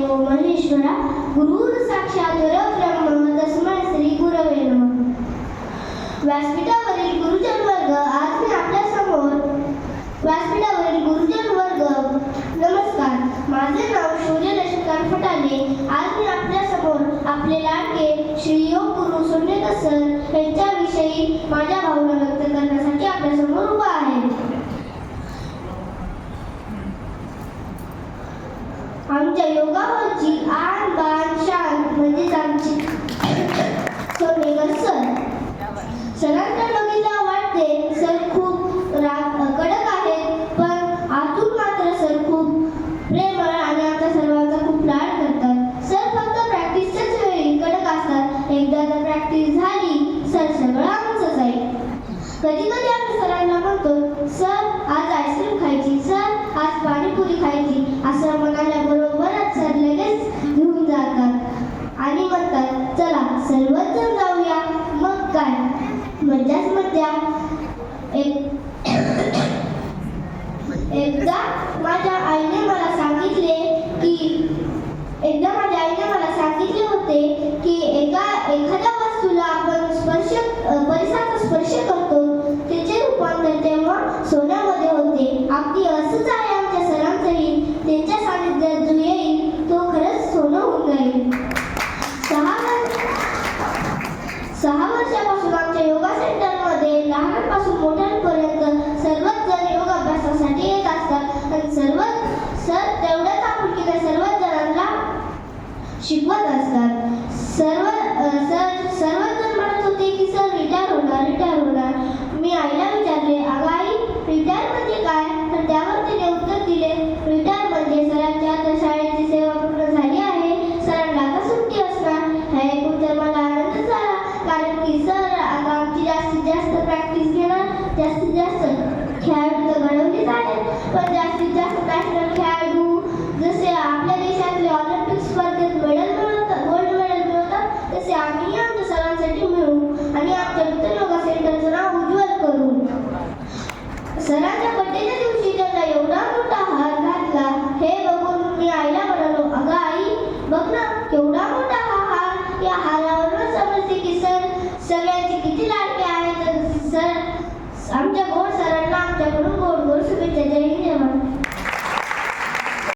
देवो महेश्वरा गुरुर साक्षात परब्रह्म तस्मै श्री गुरवे नमः. व्यासपीठावरील गुरुजन वर्ग, आज मी आपल्या समोर व्यासपीठावरील गुरुजन वर्ग नमस्कार. माझे नाव शौर्य लक्ष्मीकांत फटाले. आज मी आपल्या समोर आपले लाडके श्री योग गुरु सोन्नेकर सर यांच्याविषयी माझ्या भावना व्यक्त करण्यासाठी आपल्या समोर उभा आहे. आमच्या योगावरची आन बान शान म्हणजेच आमची सोन्नेकर सर. सरांकडे बघितलं वाटते सर खूप कडक आहेत, पण आतून मात्र सर खूप प्रेमळ आणि आमच्या सर्वांचा खूप लाड करतात. सर फक्त प्रॅक्टिसच्याच वेळी कडक असतात. एकदा जर प्रॅक्टिस झाली सर सगळं आमचंच आहे. कधी कधी आम्ही सरांना म्हणतो सर आज आईस्क्रीम खायची, सर आज पाणीपुरी खायची, असं म्हणाल्याबरोबरच सर लगेच घेऊन जातात आणि म्हणतात चला सर्वच जण जाऊया. मग काय मज्जाच मज्जा. एकदा माझ्या आईने मला सांगितले होते की एखाद्या वस्तूला आपण परिसराचा स्पर्श करतो त्याचे रूपांतर तेव्हा सोन्यामध्ये होते. अगदी असंच आहे आमच्या सरांचंही. त्यांच्या सानिध्यात जो येईल तो खरंच सोनं होऊन जाईल. 6 वर्षापासून आमच्या योगा सेंटरमध्ये लहानांपासून मोठ्यांपर्यंत सर्वच जण योग अभ्यासासाठी येत असतात आणि सर तेवढ्याच आपुलकीने सर्वच जणांना शिकवत असतात. सर्वच जण म्हणत होते की सर रिटायर होणार. मी आईला विचारले अगं आई रिटायर म्हणजे काय, तर त्यावर तिने उत्तर दिले रिटायर म्हणजे सरांच्या आता शाळेची सेवा पूर्ण झाली आहे, सरांना आता सुट्टी असणार. हे ऐकून तर मला आनंद झाला, कारण की सर आता आमची जास्तीत जास्त प्रॅक्टिस घेणार. जास्तीत जास्त खेळाडू तर घडवलेच आहेत, पण जास्त